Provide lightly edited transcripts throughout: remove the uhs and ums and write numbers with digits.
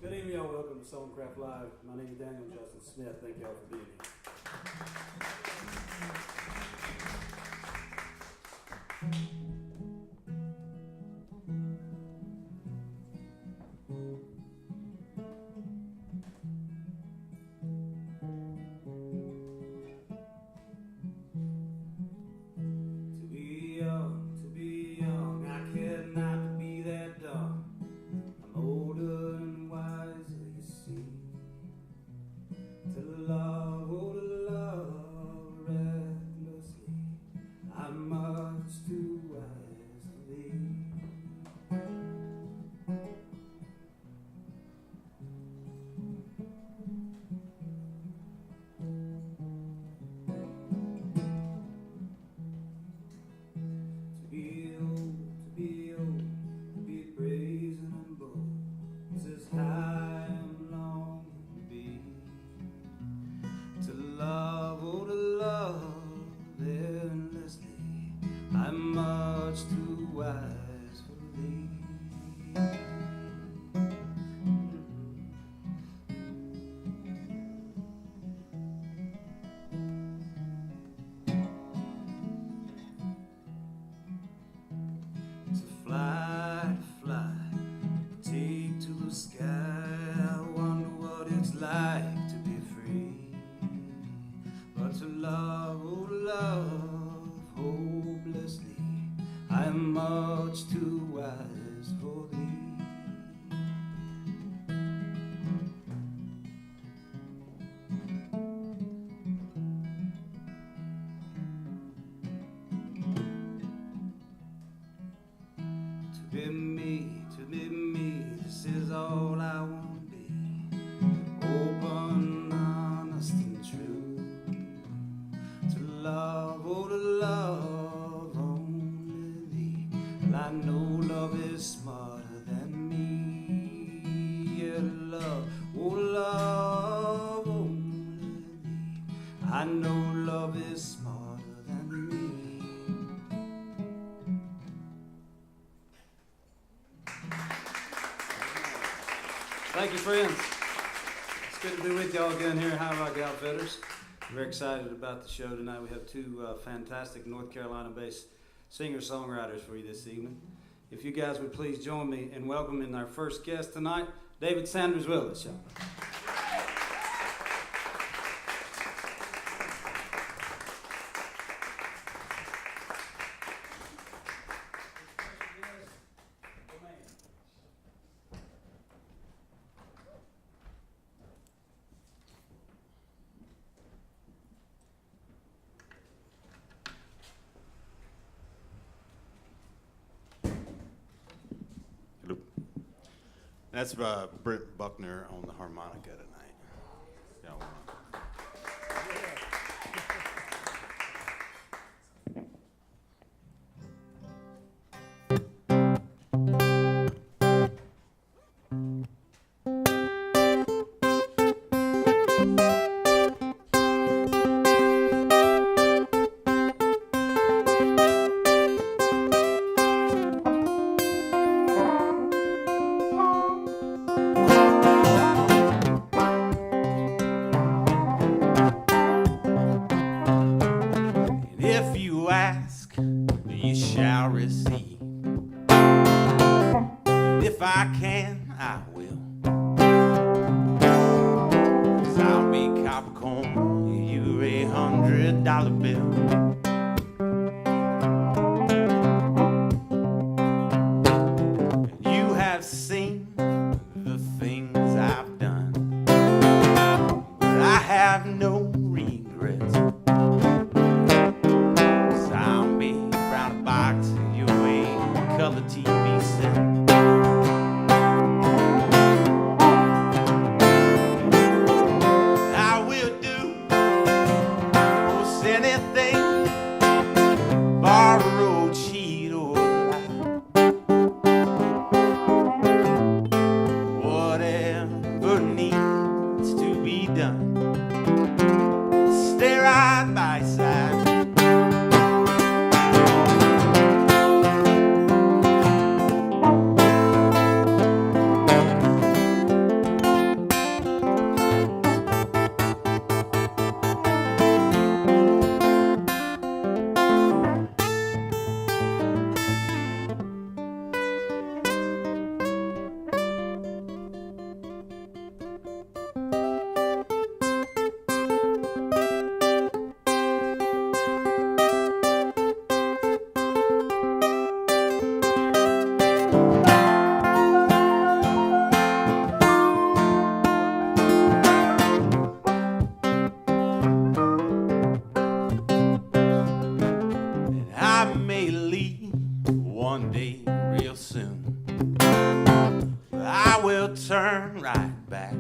Good evening, y'all. Welcome to Songcraft Live. My name is Daniel Justin Smith. Thank y'all for being here. To be young, I care not to be that dumb. I'm older and wiser, you see. To love, oh to love recklessly, I'm much too wise for thee. To be brazen and bold, this is how I'm longing to be. To love, oh to love endlessly, I'm much too wise for thee. To fly, take to the sky. I wonder what it's like to be free. But to love, oh to love hopelessly, I'm much too wise for thee. To be me, this is all I want to be. Open, honest, and true. To love, oh to love only thee. Well, I know love is smarter than me. Yeah, love, oh love only thee. I know love is smarter than me. Thank you, friends. It's good to be with y'all again here at High Rock Outfitters. I'm very excited about the show tonight. We have two fantastic North Carolina-based singer-songwriters for you this evening. If you guys would please join me in welcoming our first guest tonight, David Sanders Willis. Y'all. That's Brent Buckner on the harmonica tonight. Y'all want if I can, I will. 'Cause I'll be Capricorn, you $100 bill. You have seen the things I've done, but I have no regrets. 'Cause I'll be round a box, you a color TV set. someday, real soon, I will turn right back.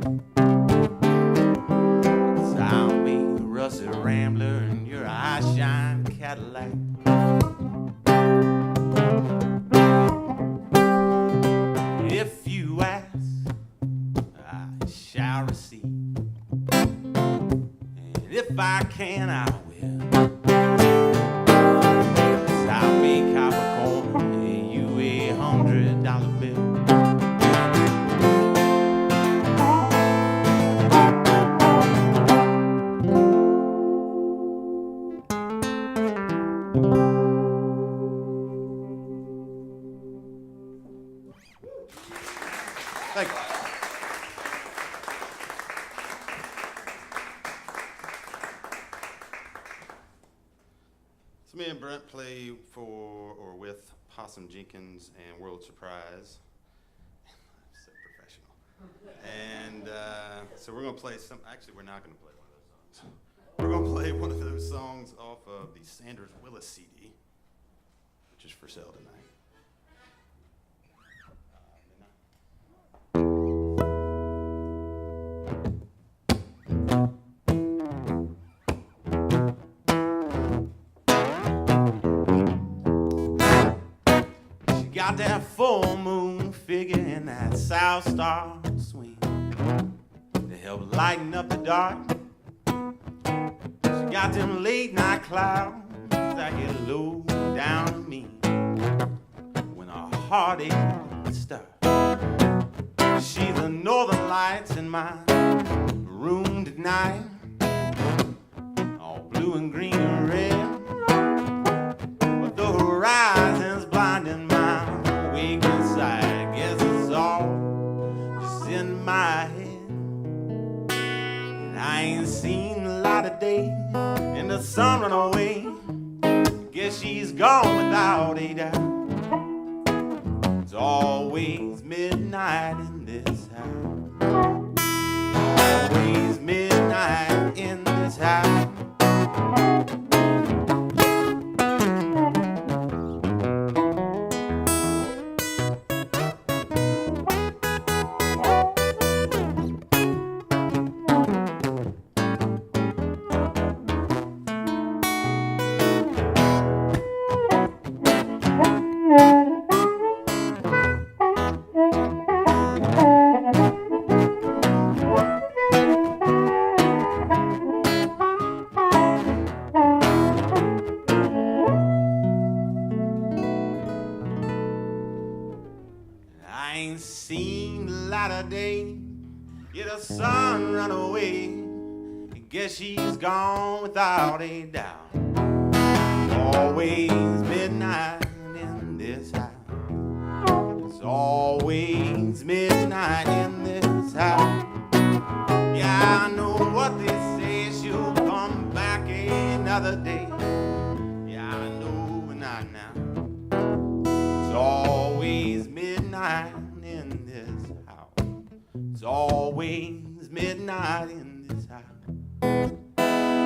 'Cause I'll be a rusty rambler in your eye-shine Cadillac. If you ask, I shall receive. And if I can, I will. 'Cause I'll make copper corn and you a $100 bill. Thank you. So me and Brent play for or with Possum Jenkins and World Surprise. So professional. And so we're going to play some, actually we're not going to play one of those songs. We're going to play one of those songs off of the Sanders Willis CD, which is for sale tonight. Got that full moon figure and that South Star swing to help lighten up the dark. She got them late night clouds that get low down to me when a heartache starts. She's the northern lights in my room tonight, all blue and green and red, but the horizon's blinding my wake inside. I guess it's all just in my head. And I ain't seen the light of day, and the sun run away. Guess she's gone without a doubt. It's always midnight in this house. Always midnight in this house. Guess she's gone without a doubt. It's always midnight in this house. It's always midnight in this house. Yeah, I know what they say, she'll come back another day. Yeah, I know not now. It's always midnight in this house. It's always midnight in this house.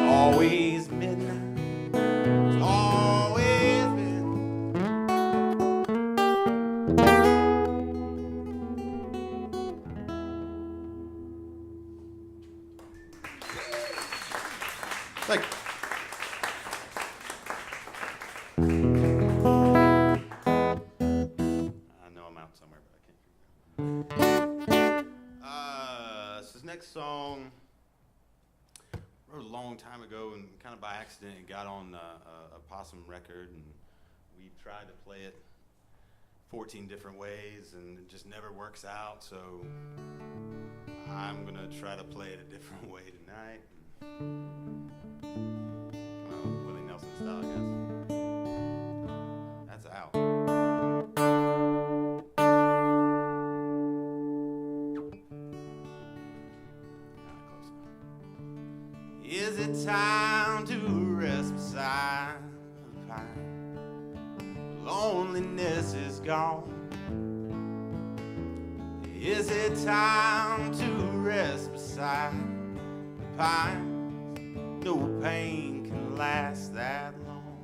Always midnight. It's always Thank you. I know I'm out somewhere, but I can't figure it out. This next song wrote a long time ago, and kind of by accident it got on a Possum record, and we tried to play it 14 different ways, and it just never works out, so I'm gonna try to play it a different way tonight. Willie Nelson style, I guess. That's out. Is it time to rest beside the pine? Loneliness is gone. Is it time to rest beside the pine? No pain can last that long.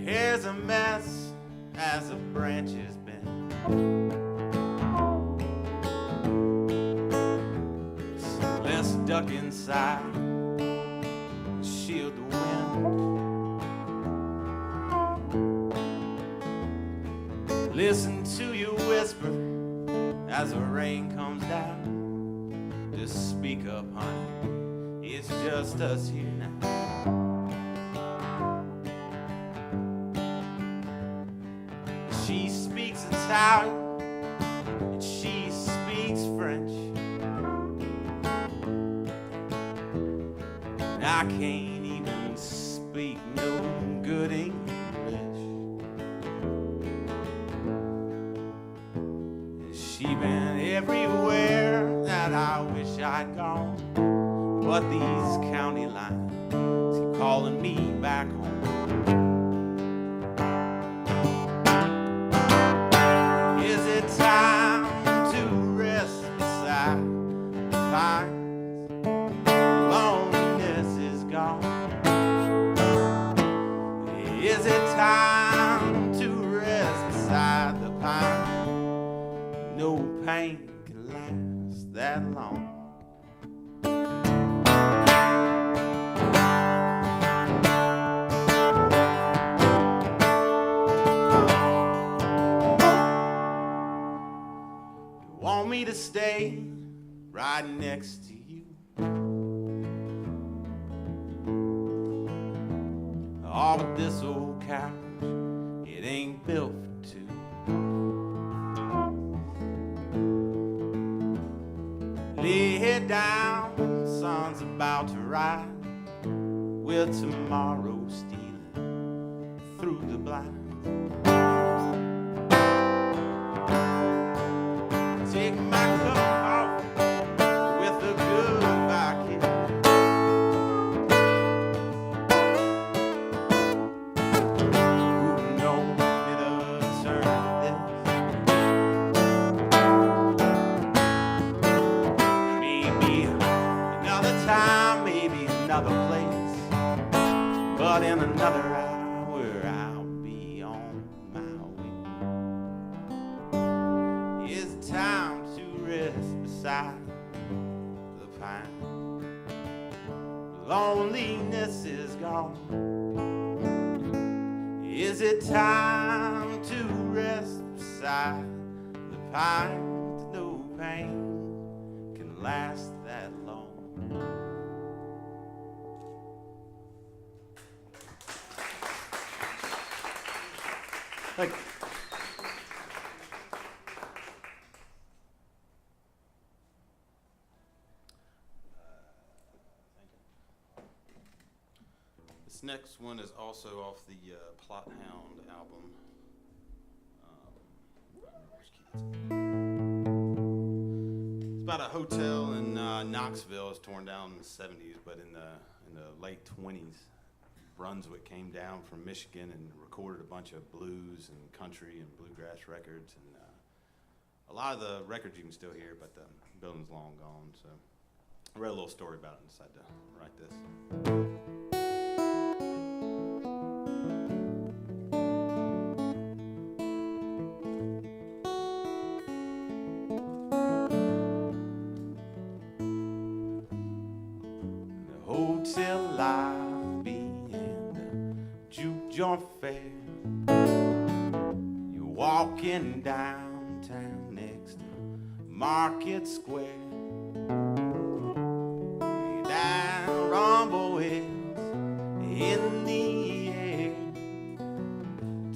Your There's a mess as the branches bend. So let's duck inside, shield the wind. Listen to you whisper as the rain comes down. Just speak up, honey, it's just us here now. She speaks Italian and she speaks French. And I can't even speak no good English. She been everywhere that I wish I'd gone, but these county lines keep calling me back home. Is it time to rest beside the pines? Loneliness is gone. Is it time to rest beside the pines? No pain can last that long. You want me to stay right next to you? Oh, but this old couch, it ain't built for two. Lay it down, sun's about to rise, with tomorrow stealing through the blinds. Take my cup of coffee with a goodbye kiss. Who knows it'll turn to this? Maybe another time, maybe another place, but in another hour I'll be on my way. It's time to rest beside the pine. Loneliness is gone. Is it time to rest beside the pine? No pain can last that long. Thank you. This next one is also off the Plot Hound album. It's about a hotel in Knoxville. It was torn down in the 70s, but in the late 20s, Brunswick came down from Michigan and recorded a bunch of blues and country and bluegrass records. And a lot of the records you can still hear, but the building's long gone. So I read a little story about it and decided to write this. Hotel lobby and the juke joint fair. You're walking downtown next to Market Square. That rumble is in the air.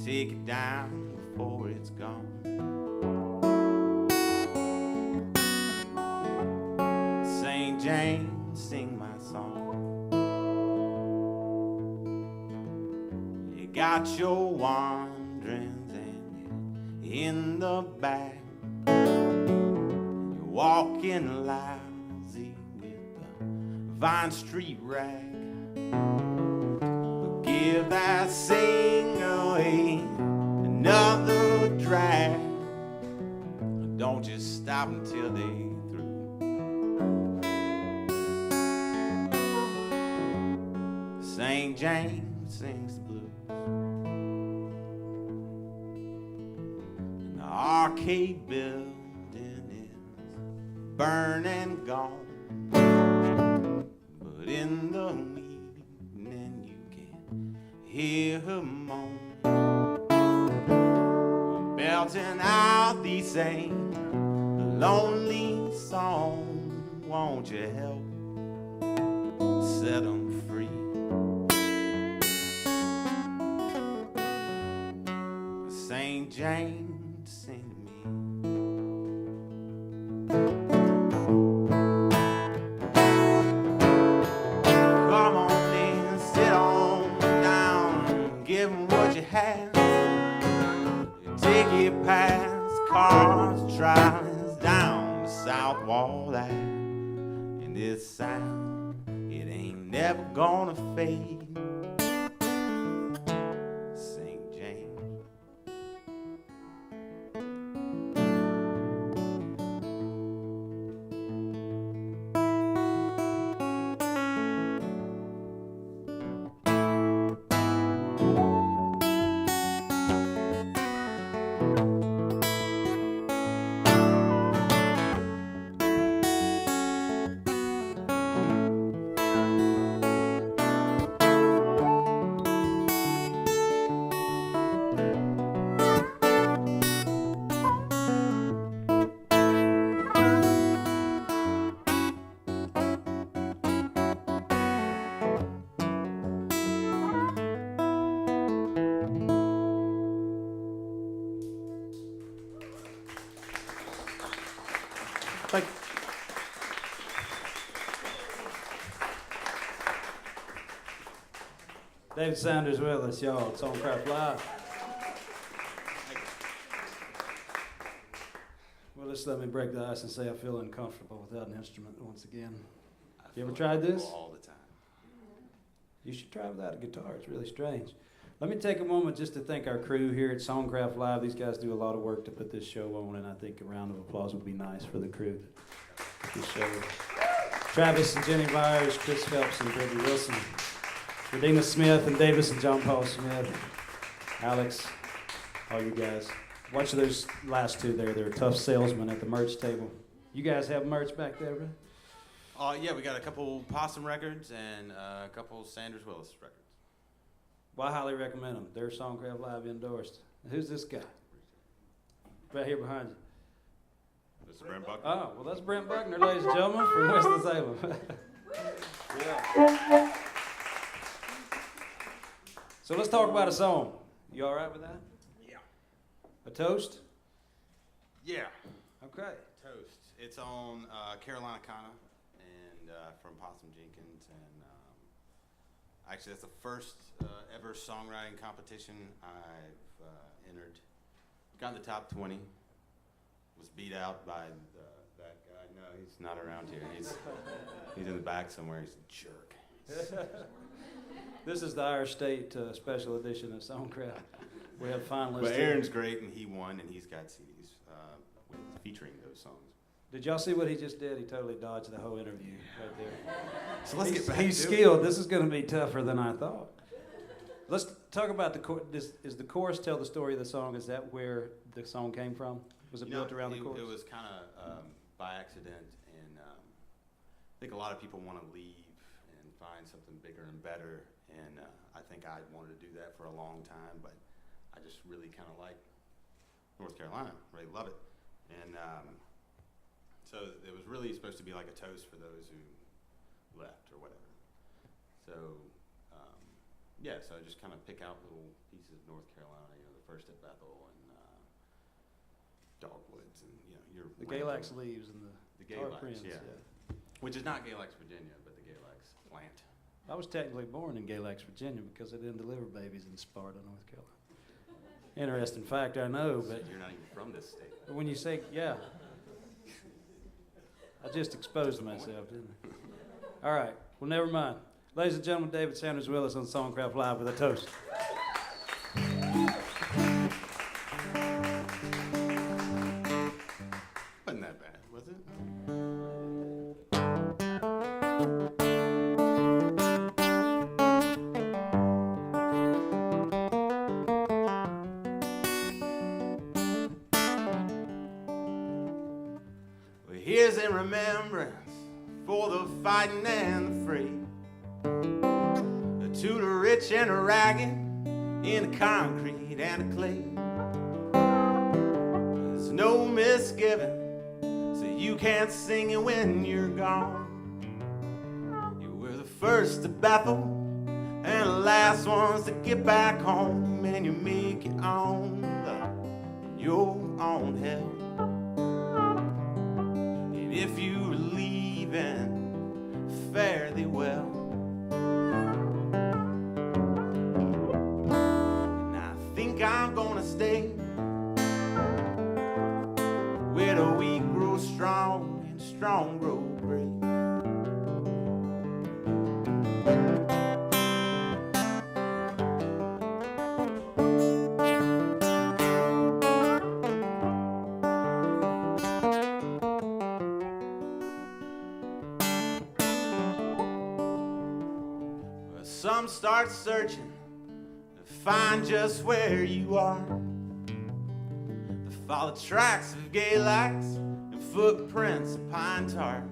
Take it down before it's gone. St. James, sing my song. Got your wanderings and in the back you're walking lousy with the Vine Street rag. But give that sing away another drag. Don't just stop until they through. St. James sings the blues. arcade building is burned and gone, but in the evening you can hear her moan, belting out the same lonely song. Won't you help set 'em free? St. James, sing to me. Come on in, sit on down, give 'em what you have. Take it past cars, trolleys, down the south wall there. And this sound, it ain't never gonna fade. Thank you. David Sanders Willis, y'all, at Songcraft Live. Well, just let me break the ice and say I feel uncomfortable without an instrument once again. You ever tried this? All the time. You should try without a guitar. It's really strange. Let me take a moment just to thank our crew here at Songcraft Live. These guys do a lot of work to put this show on, and I think a round of applause would be nice for the crew that put this show on. Travis and Jenny Byers, Chris Phelps and Brittany Wilson, Radina Smith and Davis and John Paul Smith, Alex, all you guys. Watch those last two there. They're tough salesmen at the merch table. You guys have merch back there, right? Yeah, we got a couple Possum records and a couple Sanders Willis records. Well, I highly recommend them. They're Songcraft Live endorsed. Who's this guy? Right here behind you. This is Brent Buckner. Oh, well, that's Brent Buckner, ladies and gentlemen, from Winston-Salem. Yeah. So let's talk about a song. You all right with that? Yeah. A toast? Yeah. Okay. Toast. It's on Carolina Kana and from Possum Jenkins, and actually that's the first ever songwriting competition I've entered. Got in the top 20. Was beat out by that guy. No, he's not around here. He's in the back somewhere. He's a jerk. This is the Irish State special edition of Songcraft. We have finalists. But Aaron's great, and he won, and he's got CDs featuring those songs. Did y'all see what he just did? He totally dodged the whole interview right there. So let's get back He's skilled. This is going to be tougher than I thought. Let's talk about the chorus. Does the chorus tell the story of the song? Is that where the song came from? Was it built around the chorus? It was kind of by accident, and I think a lot of people want to leave and find something bigger and better, and I think I wanted to do that for a long time, but I just really kind of like North Carolina, really love it, and so it was really supposed to be like a toast for those who left or whatever. So so I just kind of pick out little pieces of North Carolina, the first at Bethel and Dogwoods, and the Galax leaves and the Galax, Prince, yeah. Which is not Galax, Virginia, but the Galax plant. I was technically born in Galax, Virginia, because I didn't deliver babies in Sparta, North Carolina. Interesting fact, I know, but you're not even from this state. When you say, yeah, I just exposed myself, didn't I? All right, well, never mind. Ladies and gentlemen, David Sanders Willis on Songcraft Live with a toast. Wasn't that bad, was it? Here's in remembrance for the fighting and the free, to the rich and the ragged, in the concrete and the clay. There's no misgiving, so you can't sing it when you're gone. You were the first to Bethel and the last ones to get back home, and you make your own love in your own hell. And if you're leaving, fare thee well. And I think I'm gonna stay where the weak grow strong and strong grow great. Some start searching to find just where you are, to follow tracks of gay lights and footprints of pine tar.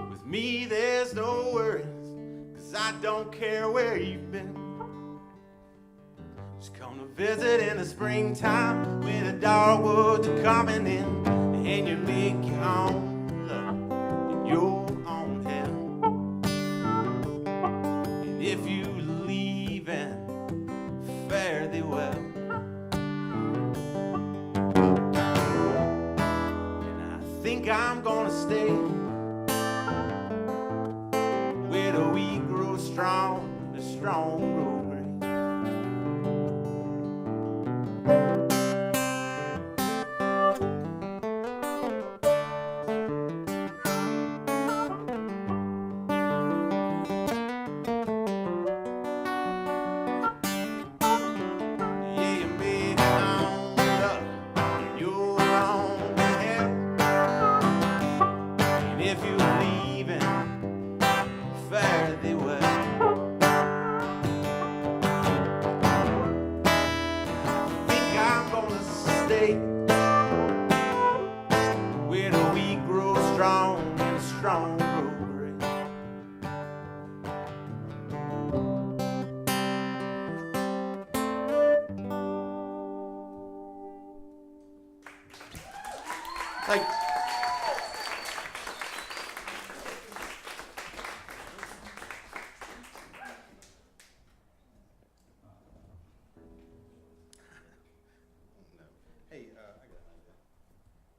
With me there's no worries, 'cause I don't care where you've been. Just come to visit in the springtime when the dogwoods are coming in, and you make your own love in your own hell. If you leaving, fare thee well. And I think I'm gonna stay where the weak grow strong, the strong grow great.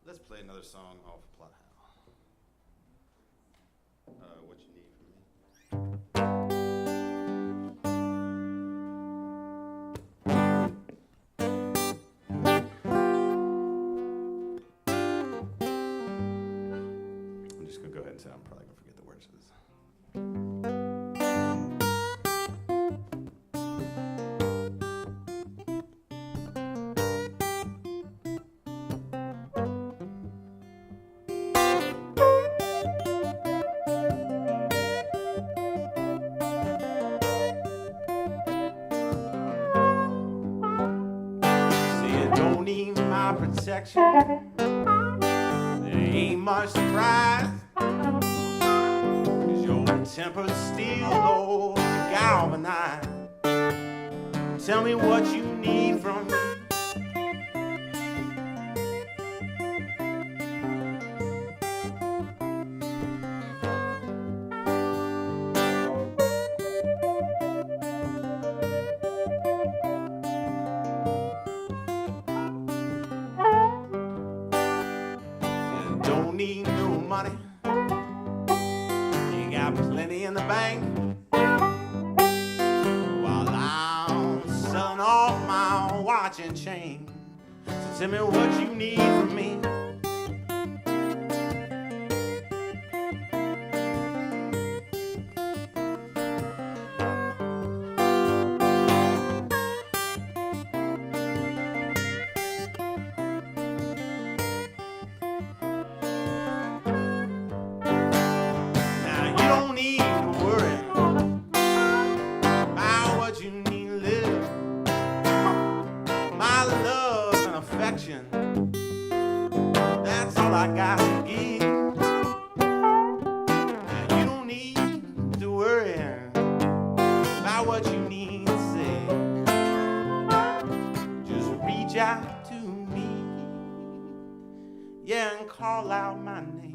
Let's play another song off Plot House. What you need from me? I'm just gonna go ahead and say I'm probably gonna forget the words to this. Protection. There ain't much surprise, 'cause your temper's steel or galvanized. Tell me what you need from me. Need no money, you got plenty in the bank, while I'm selling off my watch and chain. So tell me what you need from me. I I got to give. Now you don't need to worry about what you need to say. Just reach out to me, yeah, and call out my name.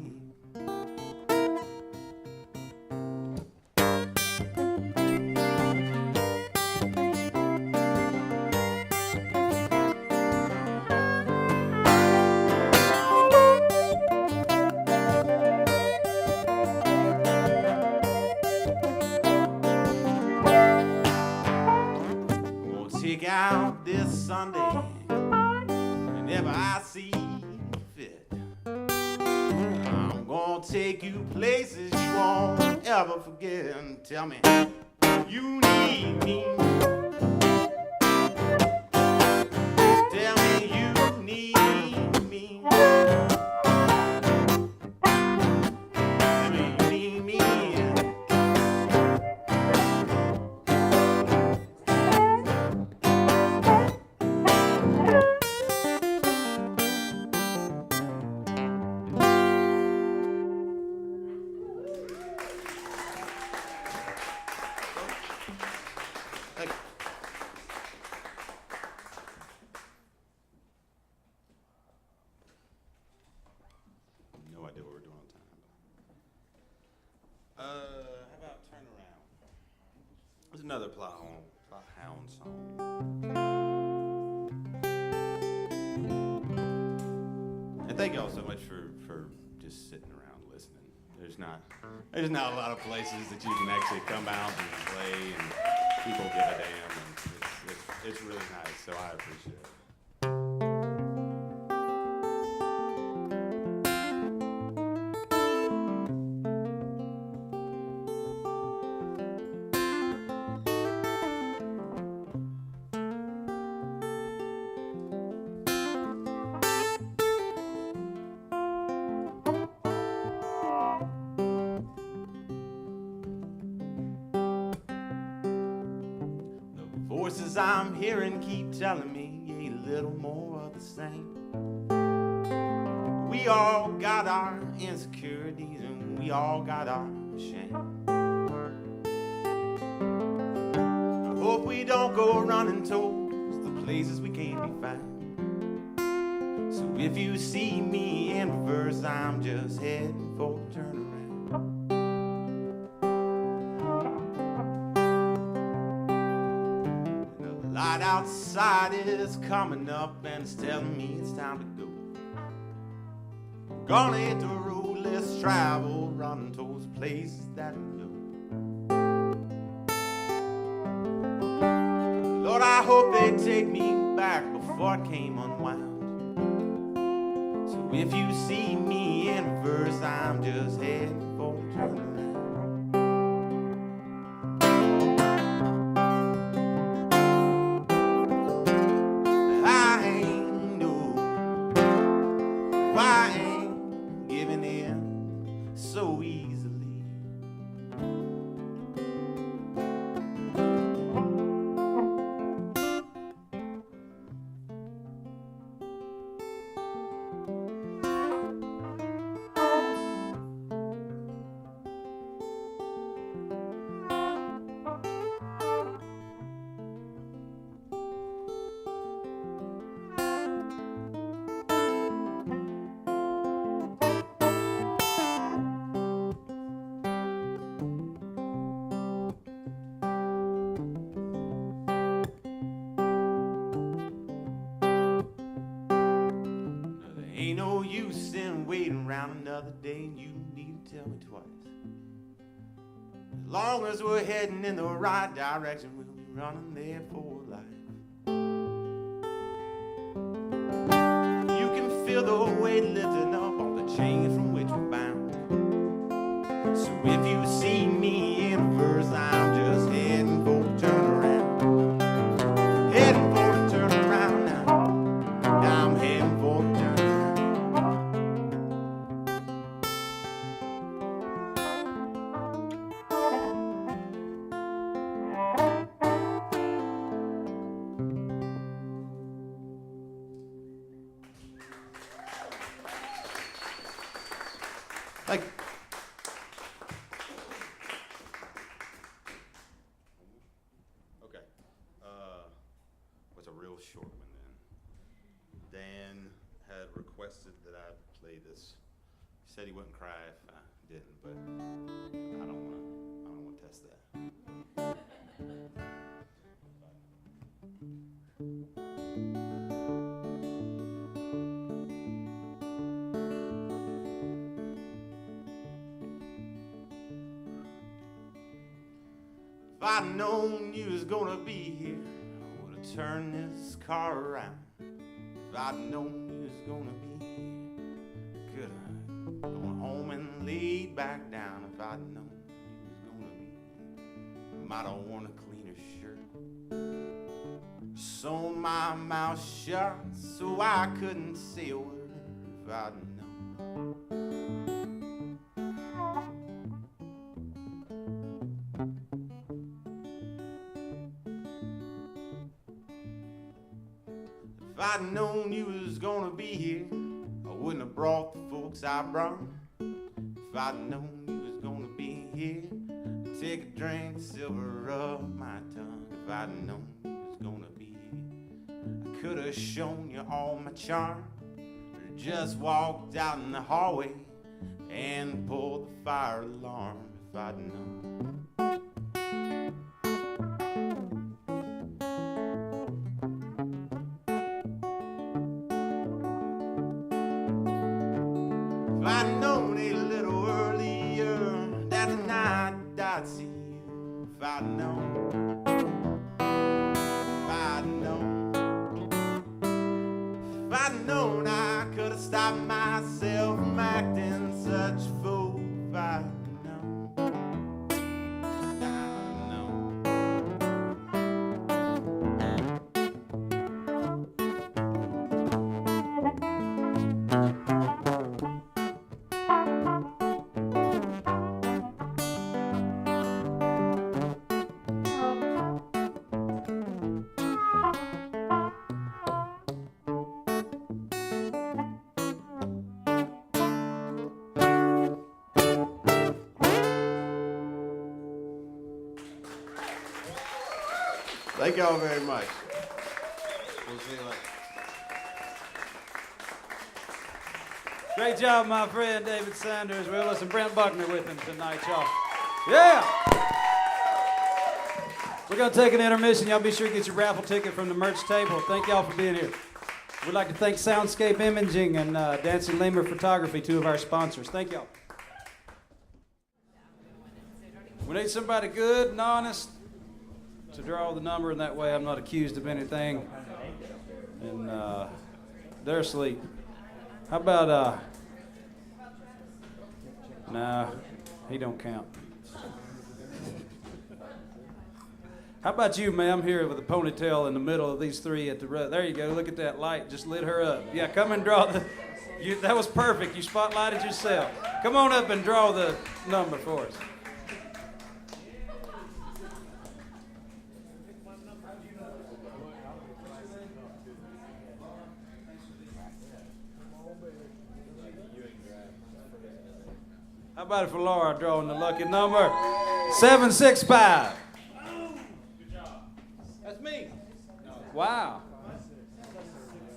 Take out this Sunday whenever I see fit. I'm gonna take you places you won't ever forget, and tell me you need me. Tell me you need me. Tell me you need me. No idea what we're doing on time. How about Turn Around? There's another Plowhound song. And thank y'all so much for just sitting around listening. There's not a lot of places that you can actually come out and play and people give a damn, and it's really nice, so I appreciate it. Voices I'm hearing keep telling me a little more of the same. We all got our insecurities and we all got our shame. I hope we don't go running towards the places we can't be found. So if you see me in reverse, I'm just heading for a turnaround. Light outside is coming up and it's telling me it's time to go. Gonna hit the road, let's travel, running towards places that we know. Lord, I hope they take me back before it came unwound. So if you see me in reverse, I'm just heading for a turnaround. So easily. Ain't no use in waiting around another day, and you need to tell me twice. As long as we're heading in the right direction, we'll be running there for life. You can feel the weight lifting up on the chains from which we're bound. So if you see me in reverse, I'm just heading for a turnaround. Heading for a turnaround now. I'm heading for a turnaround. short one then. Dan had requested that I play this. He said he wouldn't cry if I didn't, but I don't want to test that. If I'd known you was gonna be here, I would have turned this car around. If I'd known you was gonna be here, could have gone home and laid back down. If I'd known you was gonna be here, might have worn a cleaner shirt, sewn my mouth shut so I couldn't say a word. If I'd known. If I'd known you was gonna be here, I wouldn't have brought the folks I brought. If I'd known you was gonna be here, I'd take a drink, silver up my tongue. If I'd known you was gonna be here, I could have shown you all my charm, or just walked out in the hallway and pulled the fire alarm. If I'd known. If I'd known a little earlier that tonight I'd see you. If I'd known, if I'd known, if I'd known I could have stopped myself from acting such a fool. If I'd known, if I'd known. Thank y'all very much. We'll see you later. Great job, my friend David Sanders, Willis, and Brent Buckner with him tonight, y'all. Yeah! We're going to take an intermission. Y'all be sure to get your raffle ticket from the merch table. Thank y'all for being here. We'd like to thank Soundscape Imaging and Dancing Lemur Photography, two of our sponsors. Thank y'all. We need somebody good and honest to draw the number, and that way I'm not accused of anything. And they're asleep. How about, nah, he don't count. How about you, ma'am, here with a ponytail in the middle of these three at the there you go, look at that light, just lit her up. Yeah, come and draw the, that was perfect, you spotlighted yourself. Come on up and draw the number for us. How about it for Laura drawing the lucky number? 765. Good job. That's me. Wow.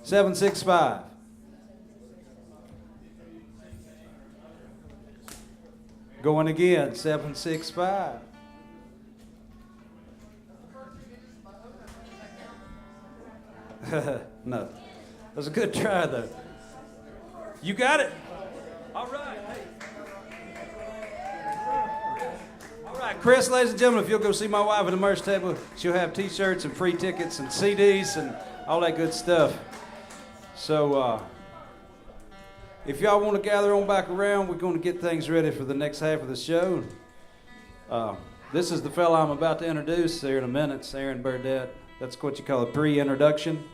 765. Going again, 765. No. That was a good try, though. You got it? All right. Hey. All right, Chris, ladies and gentlemen, if you'll go see my wife at the merch table, she'll have T-shirts and free tickets and CDs and all that good stuff. So, if y'all want to gather on back around, we're going to get things ready for the next half of the show. This is the fella I'm about to introduce here in a minute, it's Aaron Burdett. That's what you call a pre-introduction.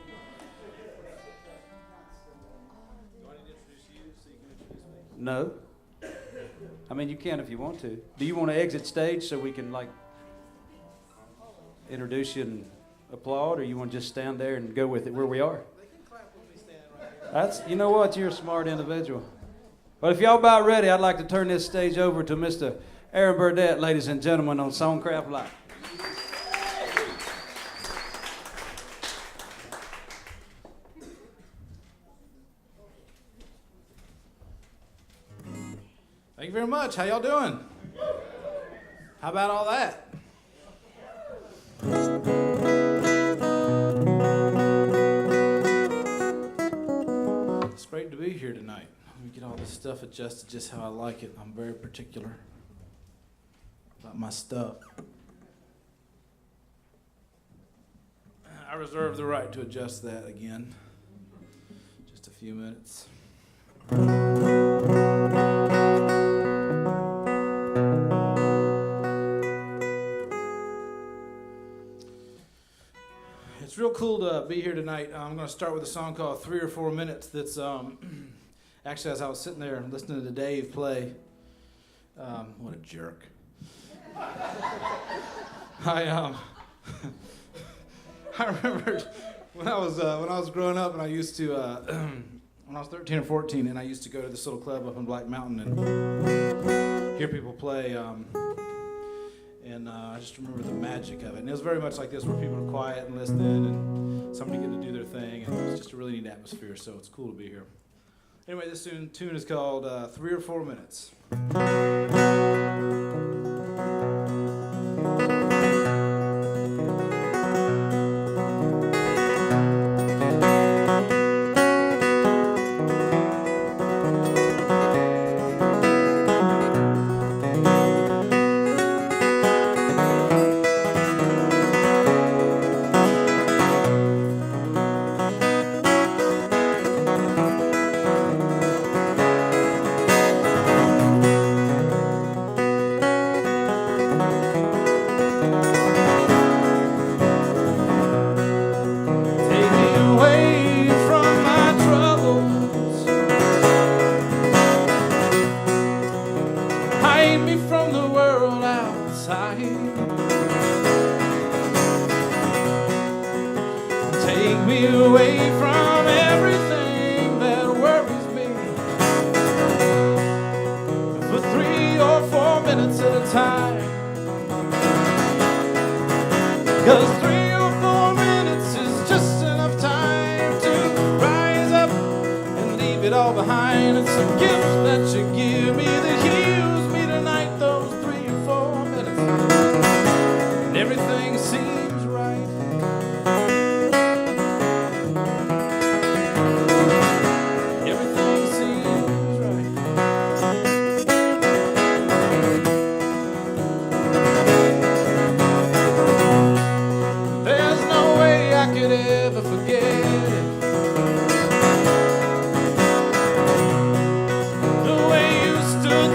No. I mean, you can if you want to. Do you want to exit stage so we can, like, introduce you and applaud, or you want to just stand there and go with it where we are? They can clap when we stand right there. That's, you know what? You're a smart individual. But if y'all about ready, I'd like to turn this stage over to Mr. Aaron Burdett, ladies and gentlemen, on Songcraft Live. Thank you very much. How y'all doing? How about all that? It's great to be here tonight. Let me get all this stuff adjusted just how I like it. I'm very particular about my stuff. I reserve the right to adjust that again. Just a few minutes. It's real cool to be here tonight. I'm going to start with a song called 3 or 4 Minutes that's actually, as I was sitting there listening to Dave play, what a jerk. I remembered when I was growing up, and I used to when I was 13 or 14, and I used to go to this little club up in Black Mountain and hear people play. And I just remember the magic of it. And it was very much like this, where people are quiet and listening, and somebody getting to do their thing, and it was just a really neat atmosphere. So it's cool to be here. Anyway, this tune is called 3 or 4 Minutes. The way you stood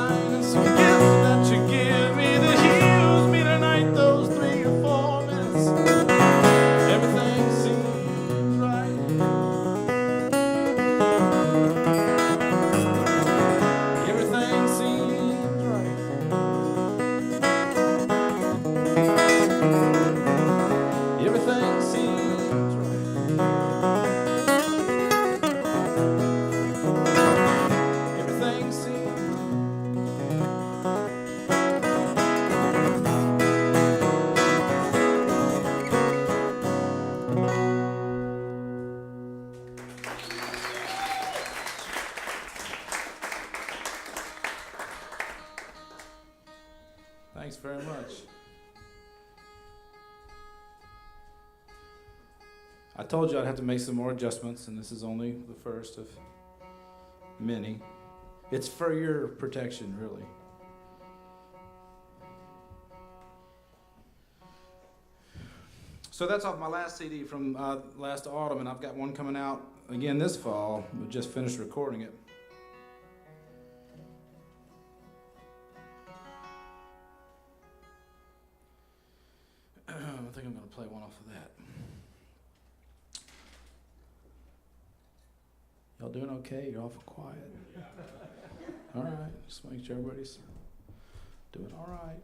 wine and some gifts that you give me that heals me tonight. Those 3 or 4 minutes, everything seems right. Everything seems right. Everything seems right. Everything seems Thanks very much. I told you I'd have to make some more adjustments, and this is only the first of many. It's for your protection, really. So that's off my last CD from last autumn, and I've got one coming out again this fall. We just finished recording it. I think I'm going to play one off of that. Y'all doing okay? You're awful quiet. All right, just make sure everybody's doing all right.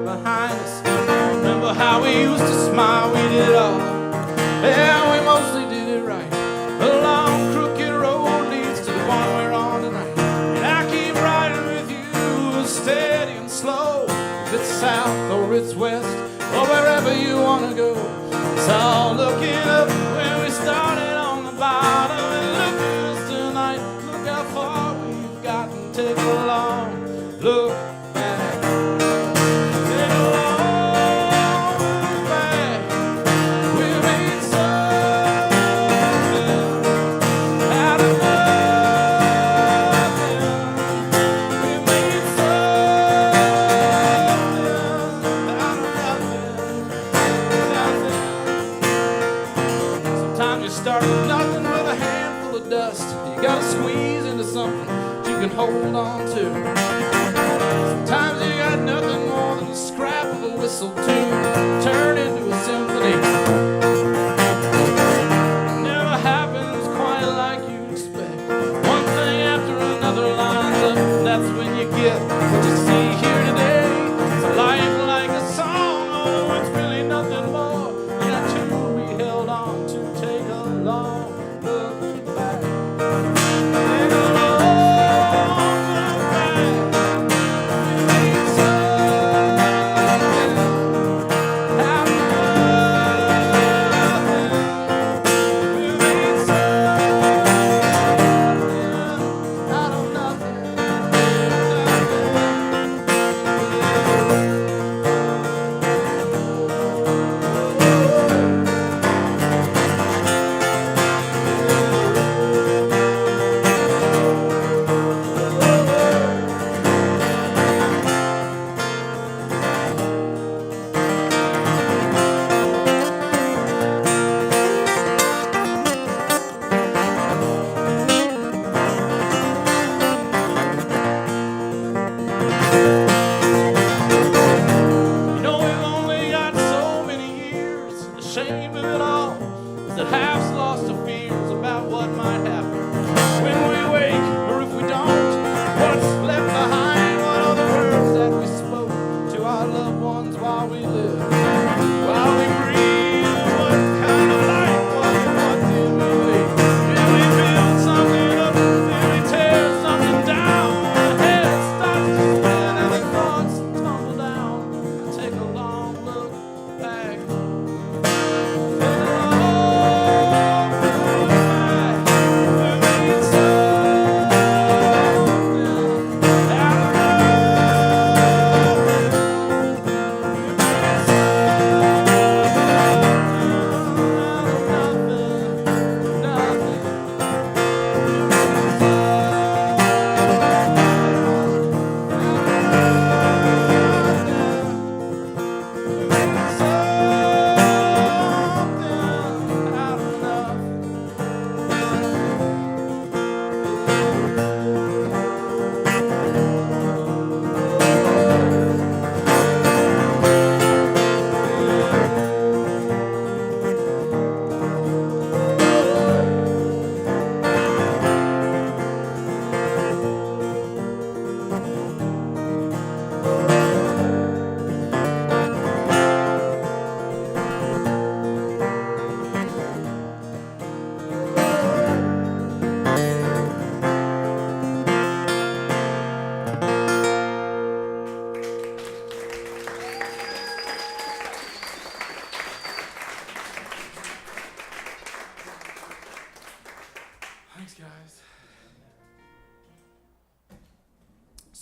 Behind us. Remember how we used to smile, we did it all. Yeah, we mostly did it right. A long crooked road leads to the one we're on tonight. And I keep riding with you, steady and slow. If it's south or it's west, or wherever you want to go. It's all looking up when we started on the bottom. And look at us tonight, look how far we've gotten. Take a long look back. Squeeze into something you can hold on to. Sometimes you got nothing more than a scrap of a whistle tune turn into a symphony. It never happens quite like you expect. One thing after another lines up, and that's when you get what you see here today. It's a life like a song, oh, it's really nothing more than a tune we held on to. Take a long look back. Happy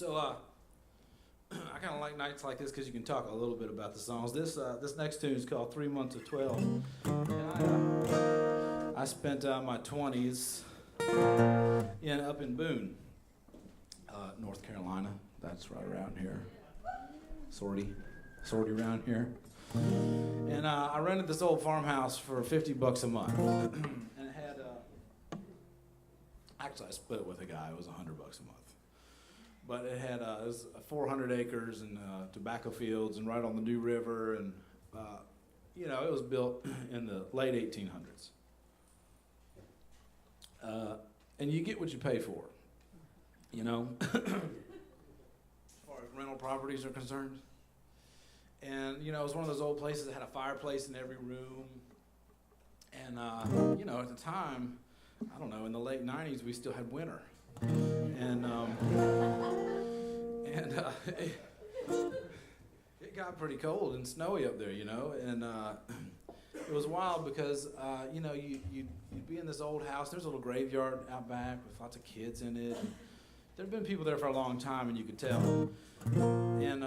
So I kind of like nights like this because you can talk a little bit about the songs. This next tune is called 3 Months of 12. And I spent my 20s up in Boone, North Carolina. That's right around here. Sorty around here. And I rented this old farmhouse for $50 a month. And it had, actually I split it with a guy. It was $100 a month. But it had it was 400 acres and tobacco fields and right on the New River. And, it was built in the late 1800s. And you get what you pay for, as far as rental properties are concerned. And, it was one of those old places that had a fireplace in every room. And, at the time, I don't know, in the late 90s, we still had winter. And it got pretty cold and snowy up there, and it was wild because, you'd be in this old house. There's a little graveyard out back with lots of kids in it. There'd been people there for a long time, and you could tell. And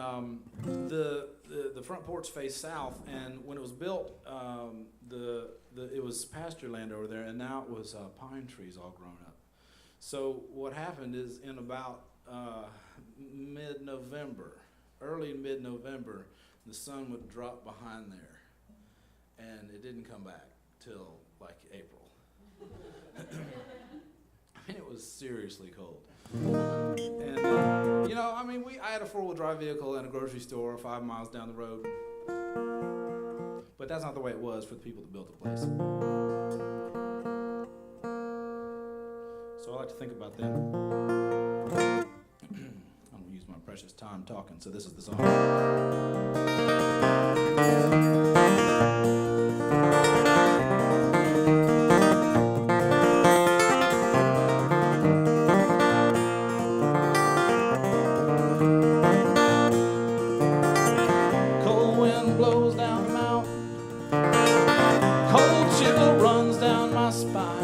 the front porch faced south, and when it was built, it was pasture land over there, and now it was pine trees all grown up. So what happened is in about early mid-November, the sun would drop behind there, and it didn't come back till like April. I mean, it was seriously cold. And I had a 4-wheel drive vehicle and a grocery store 5 miles down the road, but that's not the way it was for the people that built the place. So I like to think about them. I'm going to use my precious time talking, so this is the song. Cold wind blows down the mountain. Cold chill runs down my spine.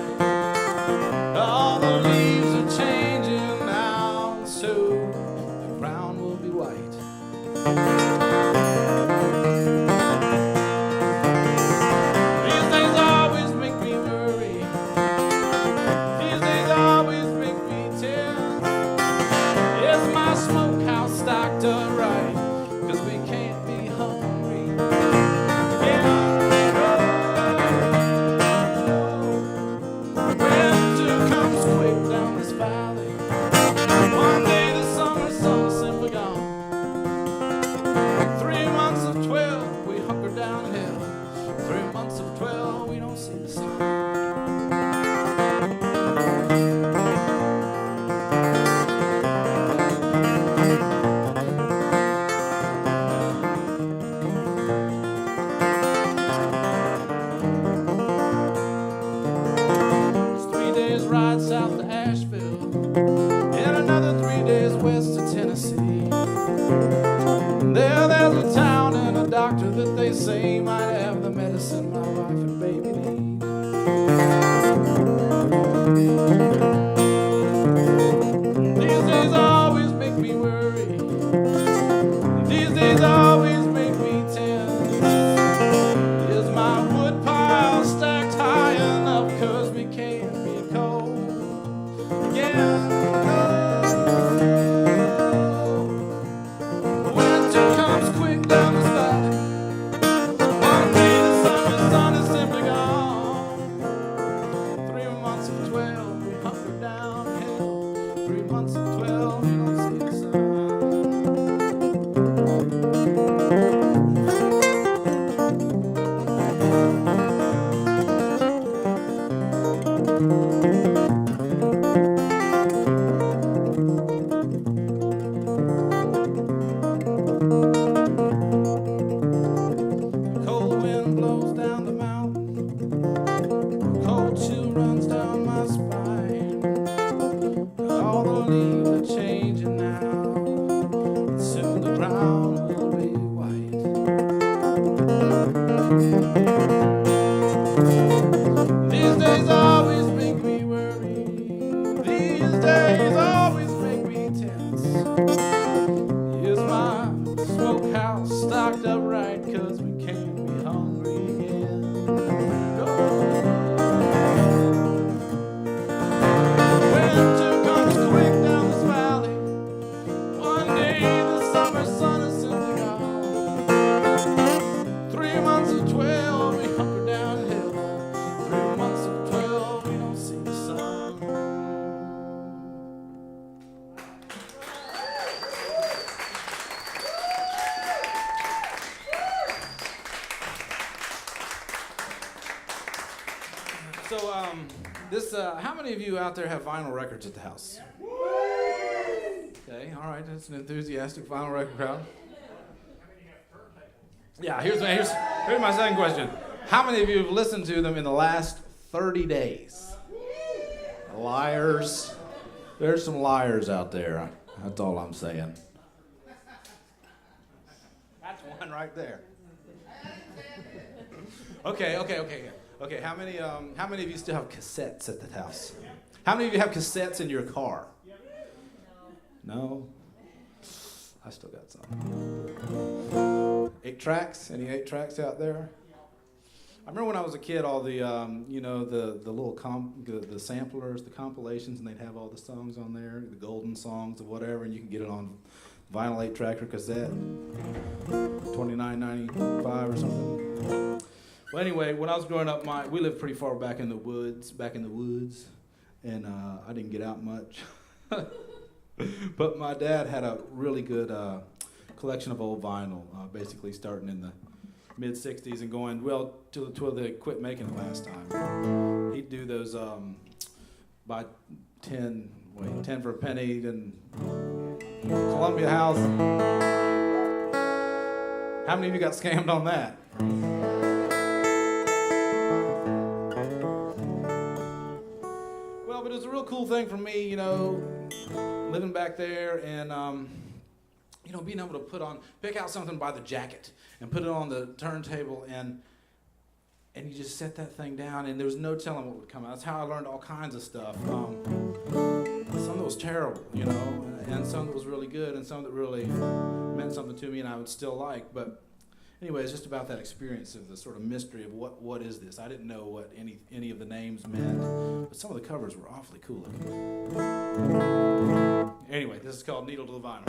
All the leaves are changing now, so the ground will be white. These days always make me worry. These days always make me tense. Is my smokehouse stocked up right? 'Cause we can't be hungry. Yeah. Quick down this valley. One day the summer sun's simply gone. 3 months of 12 we hunker down in hell. 3 months of 12 we don't see the sun. It's 3 days ride south to Asheville, and another 3 days west to Tennessee. There's a town and a doctor that they say might have the medicine my wife and baby need. These days always make me worry. These days always make me tense. Is my wood pile stacked high enough? 'Cause we can't be cold again. Winter comes quick down this valley. One day the summer sun is simply gone. 3 months of 12 we So, how many of you out there have vinyl records at the house? Okay, all right, that's an enthusiastic vinyl record crowd. Yeah, here's my second question. How many of you have listened to them in the last 30 days? Liars. There's some liars out there. That's all I'm saying. That's one right there. Okay. How many of you still have cassettes at the house? How many of you have cassettes in your car? No? I still got some. 8 tracks? Any 8 tracks out there? I remember when I was a kid, all the the little the samplers, the compilations, and they'd have all the songs on there, the golden songs or whatever, and you can get it on vinyl 8-track or cassette, $29.95 or something. Well, anyway, when I was growing up, we lived pretty far back in the woods, and I didn't get out much. But my dad had a really good collection of old vinyl, basically starting in the mid-'60s and going, well, till they quit making it last time. He'd do those by 10 for a penny, then Columbia House. How many of you got scammed on that? Well, but it was a real cool thing for me, living back there and being able to pick out something by the jacket and put it on the turntable and you just set that thing down and there was no telling what would come out. That's how I learned all kinds of stuff. Some that was terrible, and some that was really good and some that really meant something to me and I would still like. But anyway, it's just about that experience of the sort of mystery of what is this? I didn't know what any of the names meant, but some of the covers were awfully cool looking. Anyway, this is called Needle to the Vinyl.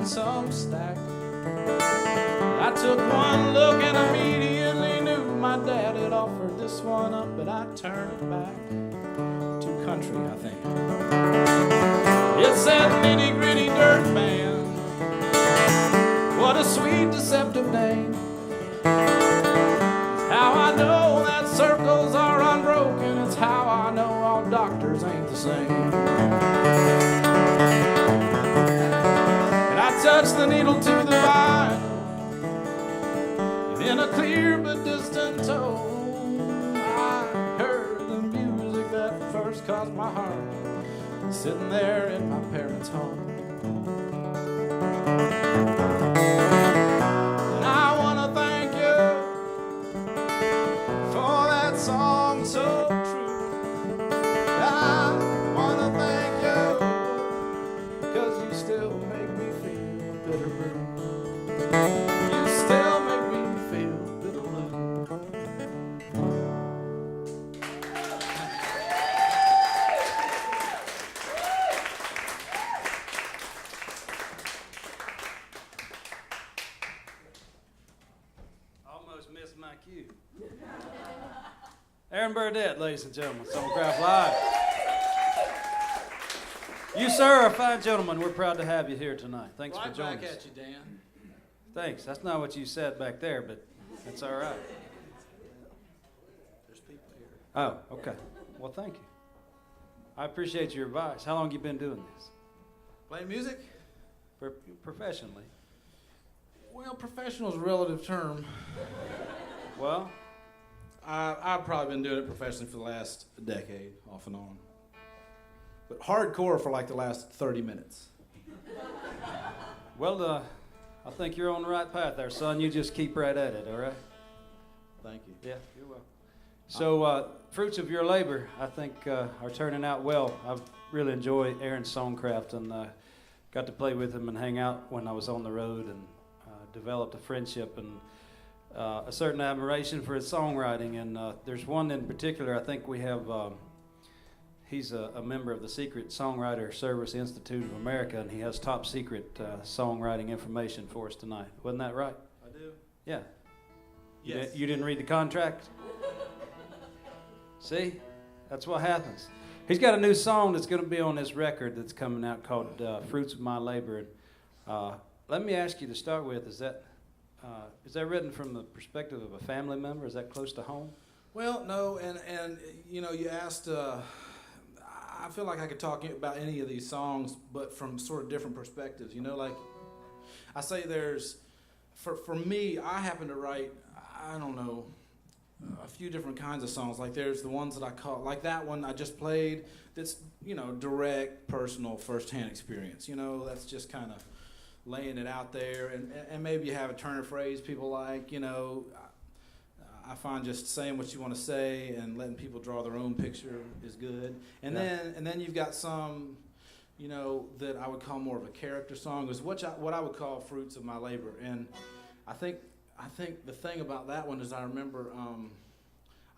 Some stack. I took one look and immediately knew my dad had offered this one up, but I turned it back to country, I think. It said Nitty Gritty Dirt Band. What a sweet, deceptive name. How I know that circles are sing. And I touched the needle to the vine, and in a clear but distant tone, I heard the music that first caused my heart, sitting there in my parents' home. And I want to thank you for that song so true. I want to thank you, 'cause you still make me feel bitter blue. You still make me feel bitter blue. Almost missed my cue. Aaron Burdett, ladies and gentlemen, Songcraft Live. You, sir, are a fine gentleman. We're proud to have you here tonight. Thanks for Right joining back us. at you, Dan. Thanks. That's not what you said back there, but that's all right. There's people here. Oh, okay. Well, thank you. I appreciate your advice. How long have you been doing this? Playing music? Professionally? Well, professional is a relative term. Well, I've probably been doing it professionally for the last decade, off and on. But hardcore for like the last 30 minutes. well, I think you're on the right path there, son. You just keep right at it, all right? Thank you. Yeah, you're welcome. So, fruits of your labor, I think, are turning out well. I've really enjoyed Aaron's Songcraft and got to play with him and hang out when I was on the road and developed a friendship and a certain admiration for his songwriting. And there's one in particular, I think we have, he's a member of the Secret Songwriter Service Institute of America, and he has top secret songwriting information for us tonight. Wasn't that right? I do? Yeah. Yes. You didn't read the contract? See? That's what happens. He's got a new song that's going to be on this record that's coming out called Fruits of My Labor. Let me ask you to start with, is that written from the perspective of a family member? Is that close to home? Well, no, and you know, you asked, I feel like I could talk about any of these songs, but from sort of different perspectives. You know, like I say there's, for me, I happen to write, I don't know, a few different kinds of songs. Like there's the ones that I call, like that one I just played, that's, you know, direct, personal, first-hand experience. You know, that's just kind of laying it out there, and maybe you have a turn of phrase people like, you know. I find just saying what you want to say and letting people draw their own picture is good. And then you've got some, you know, that I would call more of a character song, is what I would call fruits of my labor. And I think the thing about that one is I remember,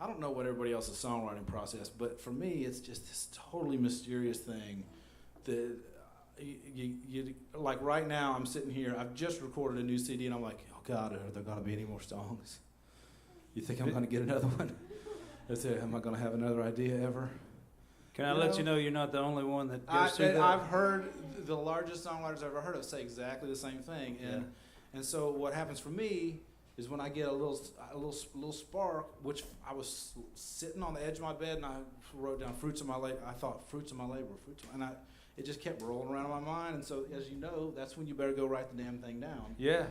I don't know what everybody else's songwriting process, but for me it's just this totally mysterious thing that you like right now I'm sitting here, I've just recorded a new CD and I'm like, oh God, are there going to be any more songs? You think I'm going to get another one? Am I going to have another idea ever? Can I let you know you're not the only one that goes through that? I've heard the largest songwriters I've ever heard of say exactly the same thing, and so what happens for me is when I get a little spark, which I was sitting on the edge of my bed and I wrote down fruits of my labor. I thought fruits of my labor, it just kept rolling around in my mind, and so as you know, that's when you better go write the damn thing down. Yeah.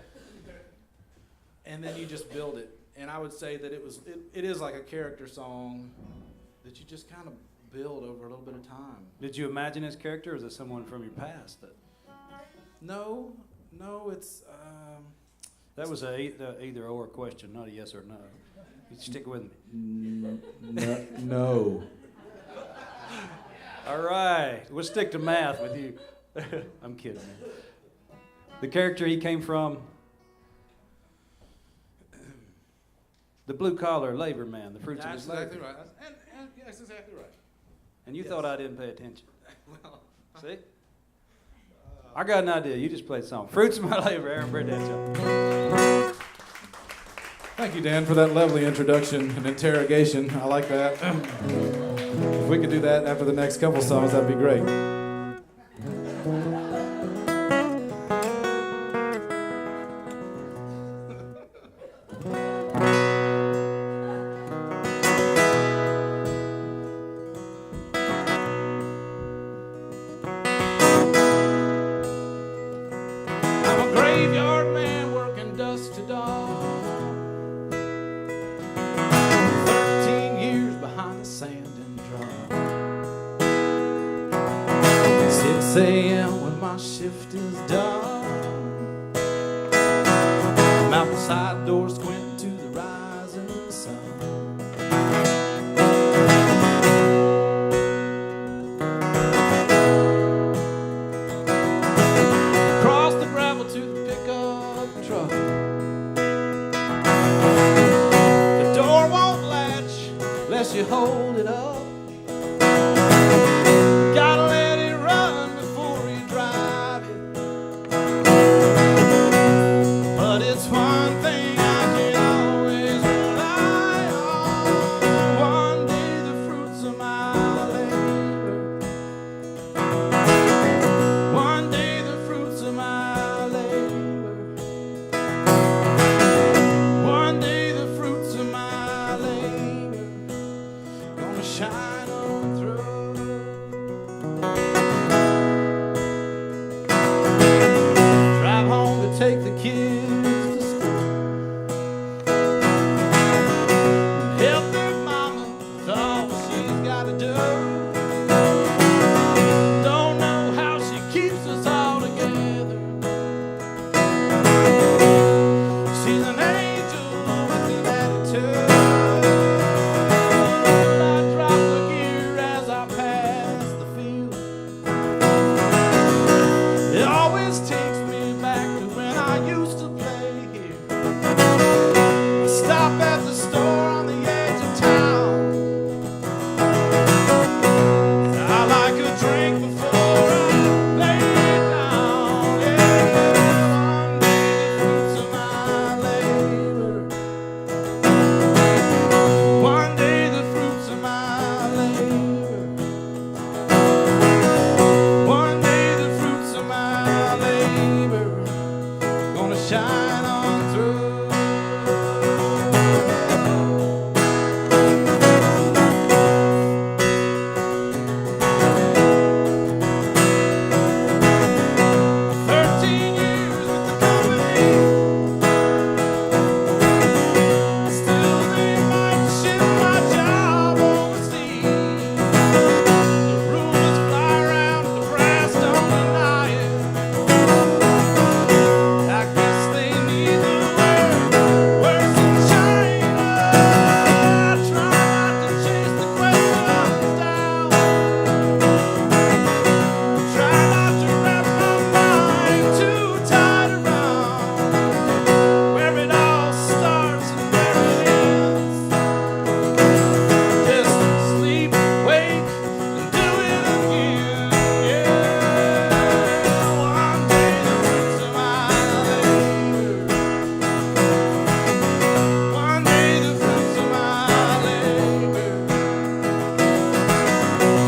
And then you just build it. And I would say that it is like a character song that you just kind of build over a little bit of time. Did you imagine his character, or is it someone from your past? No, it's... that was a either or question, not a yes or no. You stick with me. No. All right, we'll stick to math with you. I'm kidding, man. The character he came from, the blue-collar labor man, the fruits of his labor. That's exactly right. And that's exactly right. And you Yes. thought I didn't pay attention. Well, See? I got an idea. You just played the song. Fruits of my labor, Aaron Burdett. thank you, Dan, for that lovely introduction and interrogation. I like that. If we could do that after the next couple songs, that'd be great. shift is done. Mountainside doors squint to the rising sun. Across the gravel to the pickup truck. The door won't latch unless you hold it up. Gotta let it run before you drive it. But it's one thing I can always rely on. One day the fruits of my labor. One day the fruits of my labor. One day the fruits of my labor gonna shine on through. Drive home to take the kids to school. Help their mama with all she's gotta do. Don't know how she keeps us all together. She's an angel with an attitude. I drop the gear as I pass the field. It always takes me back to when I used to play here. I stop at the store on the edge of town. I like a drink before I lay it down. Yeah, one day the fruits of my labor. One day the fruits of my labor. One day the fruits of my labor gonna shine on through. 13 years with the company. Still they might ship my job overseas. The rumors fly around, the brass don't deny it. I guess they need the word worse than China. I try not to chase the questions down. Try not to wrap my mind too tight around where it all starts and where it ends. Just sleep, wake, and do it again. Yeah, one day the fruits of my labor. One day the fruits of my labor.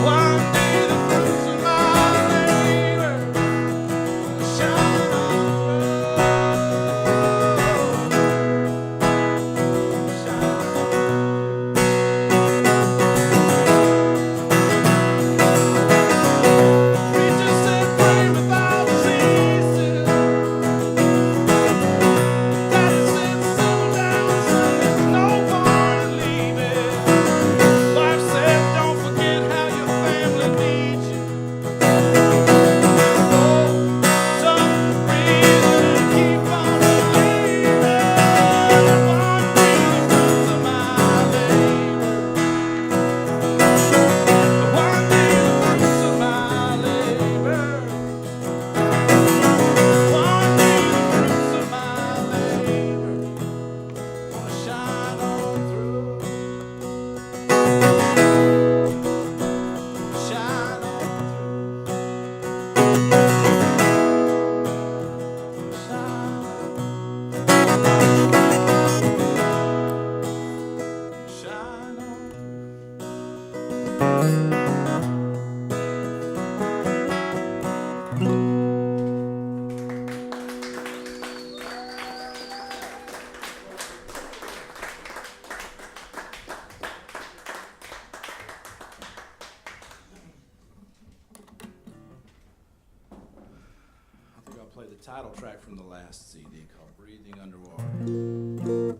One day the fruits of my labor will shine on through. Shine on Preacher said pray without ceasing. Daddy said settle down, son, there's no point in leaving. Wife said don't forget how your family needs you. Oh, son, breathe and keep on believing. One day the fruits of my labor. One day the fruits of my labor. One day the fruits of my labor gonna shine on through. Shine on through. Shine on I think I'll play the title track from the last CD called Breathing Underwater.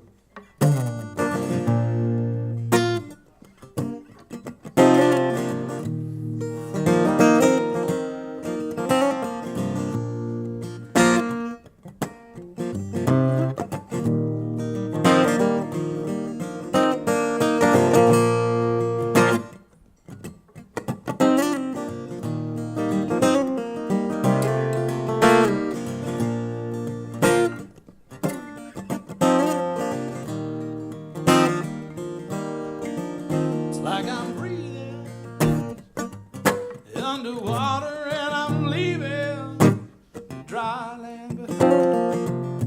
dry land behind,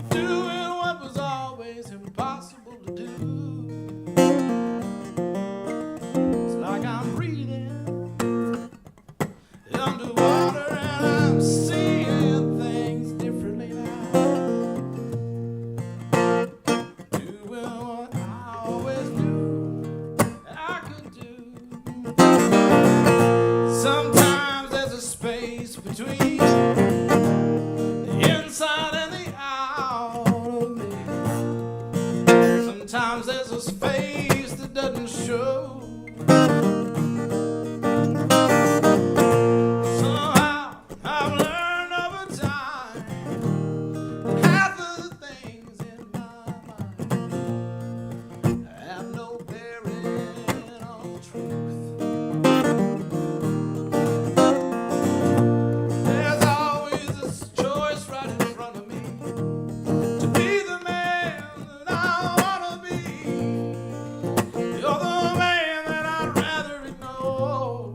doing what was always impossible to do. It's like I'm breathing underwater and I'm seeing things differently now, doing what I always knew I could do. Sometimes there's a space between the inside and the out of me. Sometimes there's a space that doesn't show. Somehow I've learned over time that half of the things in my mind have no bearing on the truth. There's always this choice right in front of me to be the man that I wanna be. You're the man that I'd rather ignore.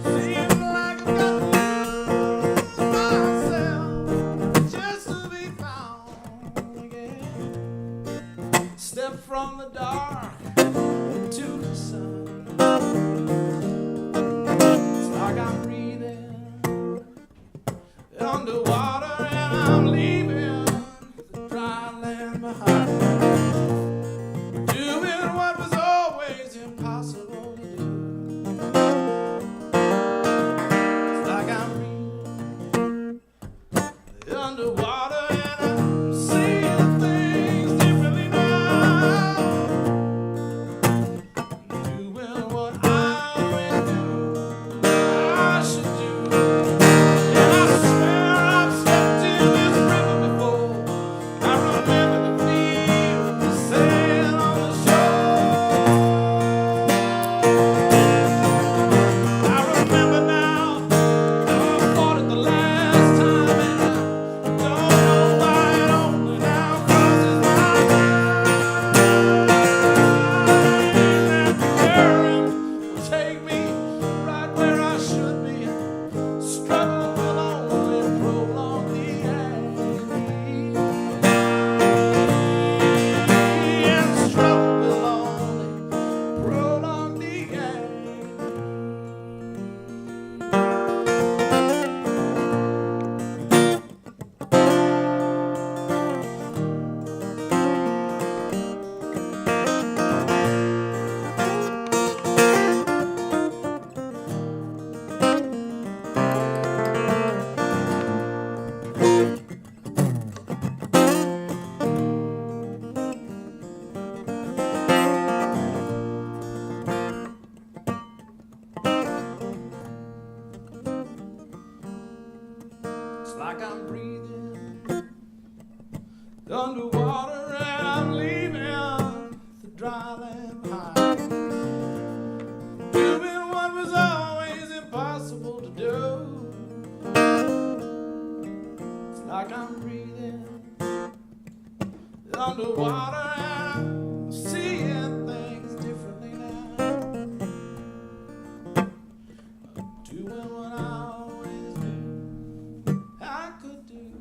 Seems like I've got to lose myself just to be found again. Step from the dark into the sun. It's like I'm breathing underwater and I'm leaving the dry land behind, doing what was always impossible to do. It's like I'm breathing underwater and I'm seeing things differently now, doing what I always knew I should do. And I swear I've stepped in this river before. I remember the feel of the sand on the shore. I remember now how I fought it the last time, and I don't know why it only now crosses my mind that the current will take me right where I should be. Struggle will only prolong the agony, and struggle will only prolong the agony. It's like I'm breathing underwater and I'm leaving the dry land behind, doing what was always impossible to do. It's like I'm breathing underwater and I'm seeing things differently now, doing what I always knew I could do.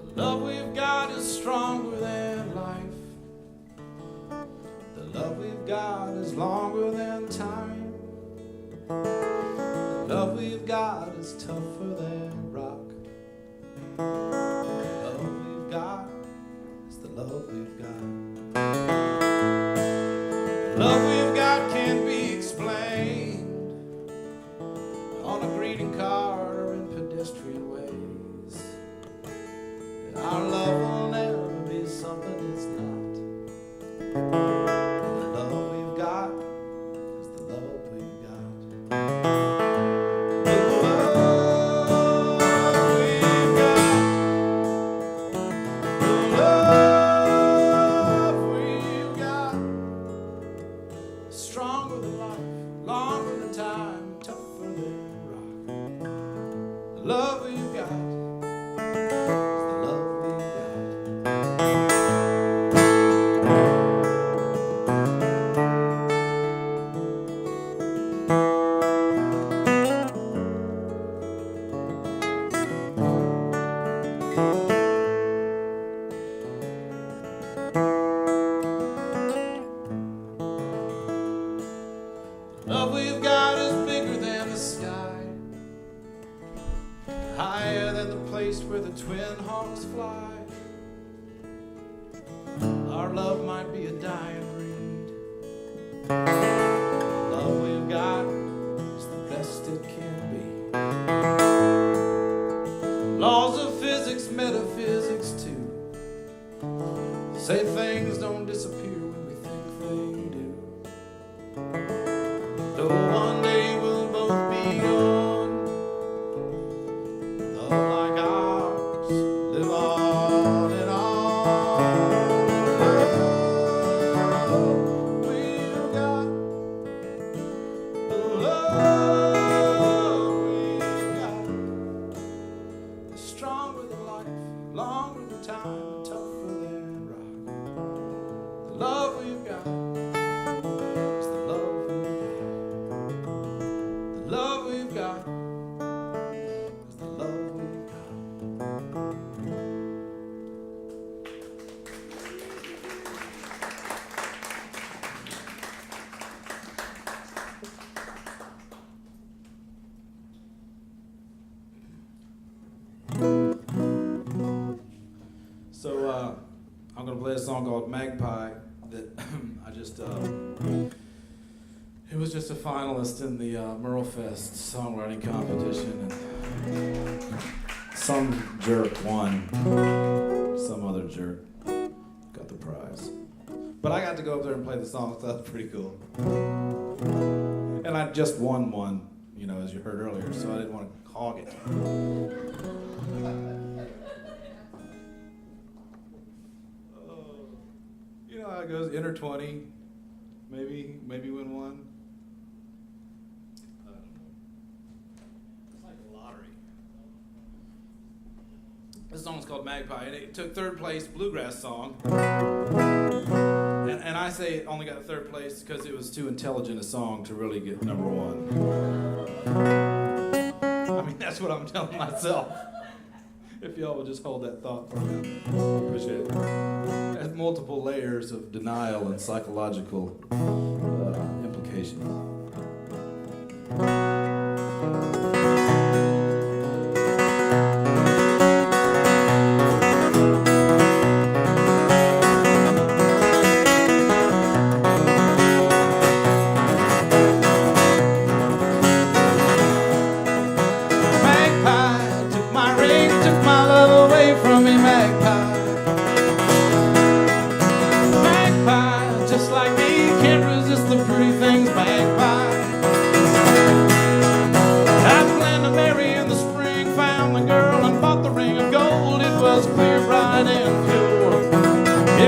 The love we've got is stronger than life. The love we've got is longer than time. The love we've got is tougher than rock. The love we've got is the love we've got. The love we've got can't be explained on a greeting card or in pedestrian ways. Our love will never be something it's not. The love we've got is the love we've got. love we've got is the love we've love we've got is bigger than the sky, higher than the place where the twin hawks fly. Our love might be a dying breed. The love we've got is the best it can be. Laws of physics, metaphysics too, say things don't disappear when we think they do. Though one day we'll both be gone, love like ours live on and on. Love we've got, the love we've got, is stronger than life, longer than time, tougher than rock. The love we've got is the love we've got. The love we've got is the love we've got. So I'm gonna play a song called Magpie that I just it was just a finalist in the Merle Fest songwriting competition, and some jerk won. Some other jerk got the prize. But I got to go up there and play the song, so that's pretty cool. And I just won one, you know, as you heard earlier, so I didn't want to hog it. You know how it goes, enter 20, maybe win one. I don't know. It's like a lottery. This song's called Magpie, and it took third place, bluegrass song. And I say it only got third place because it was too intelligent a song to really get number one. I mean, that's what I'm telling myself. If y'all would just hold that thought for me, appreciate it. It has multiple layers of denial and psychological implications.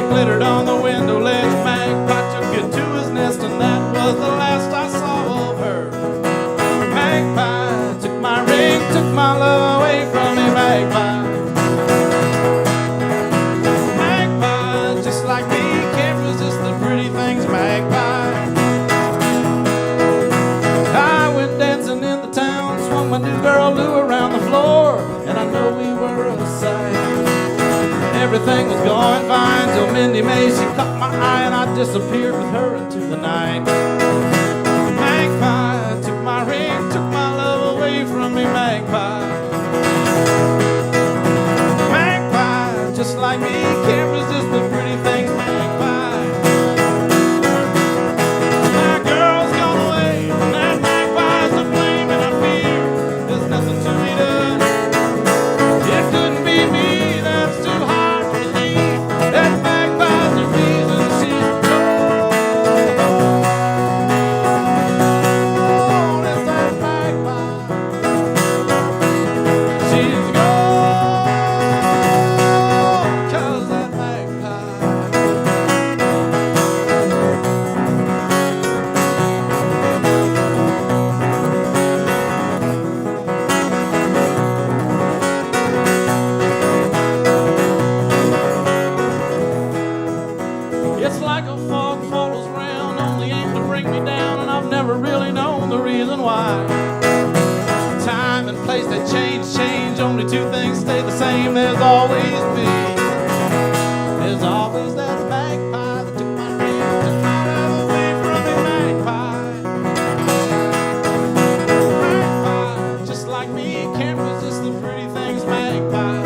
Glittered on the window ledge. Magpie took it to his nest, and that was the last I saw of her. Magpie took my ring, took my love away from me. Magpie, magpie, just like me, can't resist the pretty things. Magpie, I went dancing in the town, swung my new girl Lou around the floor, and I know we were a sight. Everything was going fine till Mindy May, she caught my eye, and I disappeared with her into the night. Magpie took my ring, took my love away from me. Magpie, magpie, just like me, can't resist the pretty things. Magpie, my girl's gone away, and that magpie's to blame, and I fear there's nothing to be done. It couldn't be me, that's too hard. That magpie's the reason she's gone. place that change. Only two things stay the same. There's always me. There's always that magpie that took my dreams and my love away from me. Magpie, just like me, can't resist the pretty things. Magpie.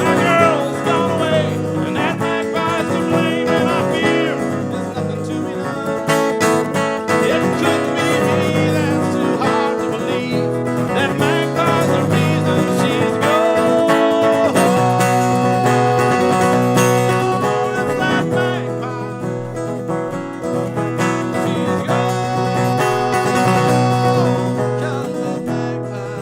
My girl's gone away, and that magpie's to blame, and I fear there's nothing to be done. It couldn't be me, that's too hard to believe. That magpie's the reason she's gone. It's that magpie. She's gone. 'Cause that magpie.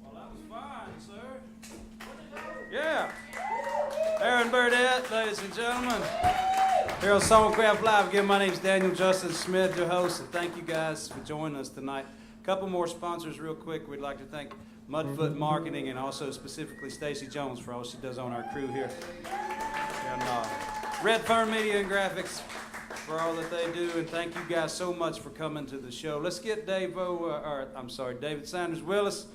Well, that was fine, sir. Yeah. Aaron Burdett, ladies and gentlemen. Here on Songcraft Live. Again, my name's Daniel Justin Smith, your host, and thank you guys for joining us tonight. A couple more sponsors real quick. We'd like to thank Mudfoot Marketing and also specifically Stacy Jones for all she does on our crew here. And Red Fern Media and Graphics for all that they do, and thank you guys so much for coming to the show. Let's get David Sanders Willis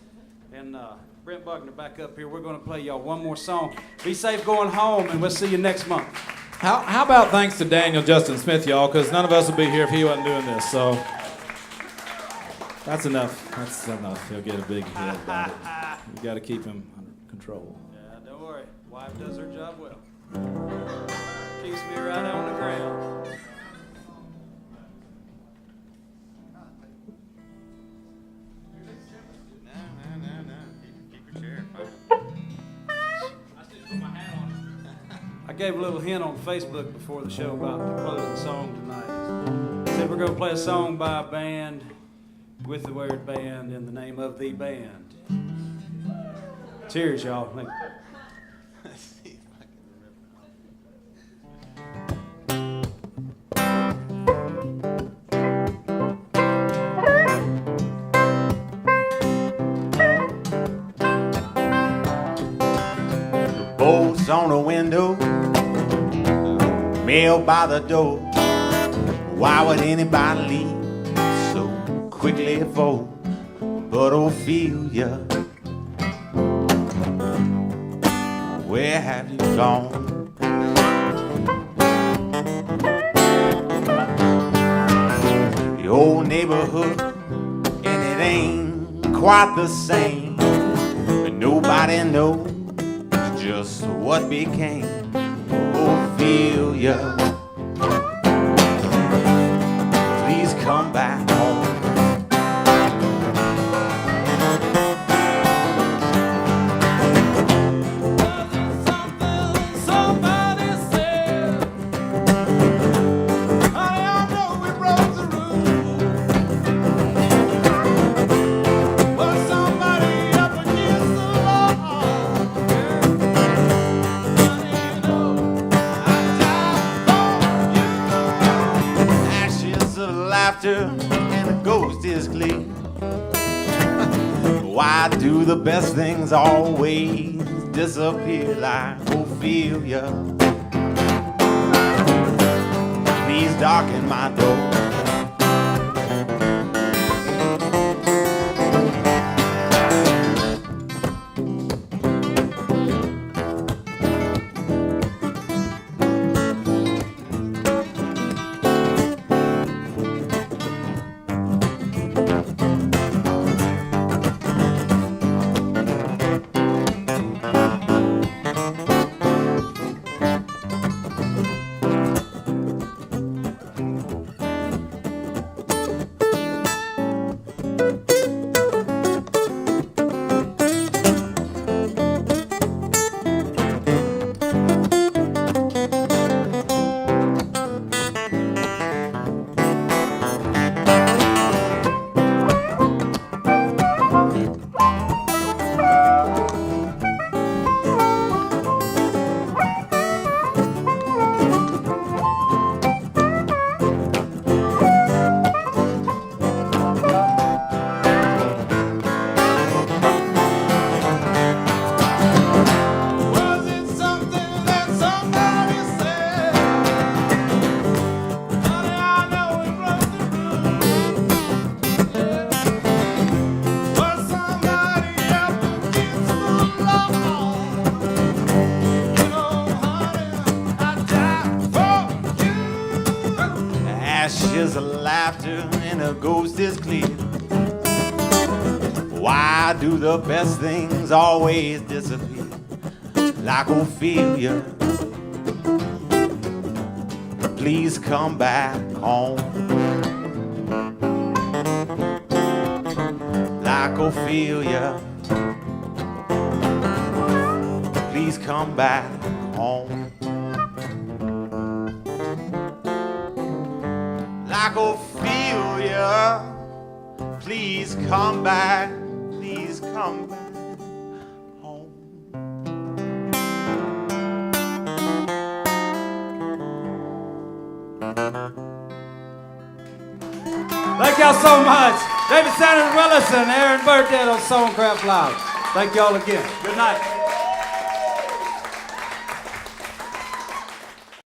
and Brent Buckner back up here. We're going to play y'all one more song. Be safe going home, and we'll see you next month. How about thanks to Daniel Justin Smith, y'all, because none of us would be here if he wasn't doing this, so that's enough. That's enough. He'll get a big head about it. You got to keep him under control. Yeah, don't worry. Wife does her job well. Keeps me right on the ground. No. Keep your chair. I gave a little hint on Facebook before the show about the closing song tonight. Said we're going to play a song by a band with the word band in the name of the band. Cheers, y'all. Thank you. Let's see if I can remember. Bolts on the window, mail by the door. Why would anybody leave so quickly for but Ophelia? Where have you gone? The old neighborhood, and it ain't quite the same, but nobody knows just what became Ophelia. Please come back home. Somebody said, honey, I know we broke the rules, but somebody up against the law. Honey, you know I died for you. Ashes of laughter and the ghost is clear. Why do the best things always disappear like Ophelia? Please darken my door. laughter and a ghost is clear. Why do the best things always disappear? Like Ophelia, please come back home. Like Ophelia, please come back home. Like Ophelia, please come back, please come back home. Thank y'all so much. David Sanders Willis and Aaron Burdett on Songcraft Live. Thank y'all again. Good night.